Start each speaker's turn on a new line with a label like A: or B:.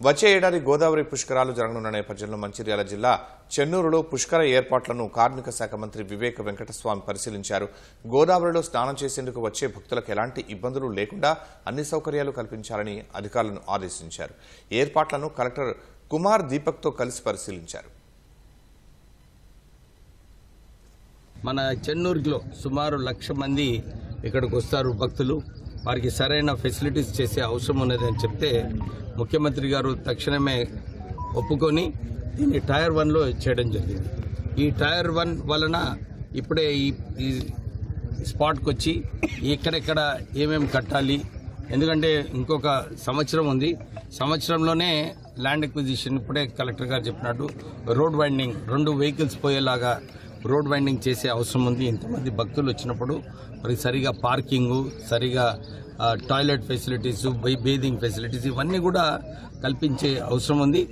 A: వచ్చే ఏడాది గోదావరి పుష్కరాలు జరగనున్న నేపథ్యంలో మంచిర్యాల జిల్లా చెన్నూరులో పుష్కర ఏర్పాట్లను కార్మిక శాఖ మంత్రి వివేక వెంకటస్వామి పరిశీలించారు. గోదావరిలో స్నానం చేసేందుకు వచ్చే భక్తులకు ఎలాంటి ఇబ్బందులు లేకుండా అన్ని సౌకర్యాలు కల్పించాలని అధికారులను ఆదేశించారు. ఏర్పాట్లను కలెక్టర్ కుమార్ దీపక్తో కలిసి పరిశీలించారు.
B: మన చెన్నూరులో సుమారు 1,00,000 మంది ఇక్కడికి వస్తారు భక్తులు. వారికి సరైన ఫెసిలిటీస్ చేసే అవసరం ఉన్నదని చెప్తే ముఖ్యమంత్రి గారు తక్షణమే ఒప్పుకొని దీన్ని టైర్ 1లో చేయడం జరిగింది. ఈ టైర్ 1 వలన ఇప్పుడే ఈ స్పాట్కి వచ్చి ఎక్కడెక్కడ ఏమేమి కట్టాలి, ఎందుకంటే ఇంకొక సంవత్సరం ఉంది. సంవత్సరంలోనే ల్యాండ్ ఎక్విజిషన్ ఇప్పుడే కలెక్టర్ గారు చెప్పినట్టు రోడ్ వైండింగ్ 2 వెహికల్స్ పోయేలాగా రోడ్ వైండింగ్ చేసే అవసరం ఉంది. ఇంతమంది భక్తులు వచ్చినప్పుడు మరి సరిగా పార్కింగు, సరిగా టాయిలెట్ ఫెసిలిటీస్, బేదింగ్ ఫెసిలిటీస్ ఇవన్నీ కూడా కల్పించే అవసరం ఉంది.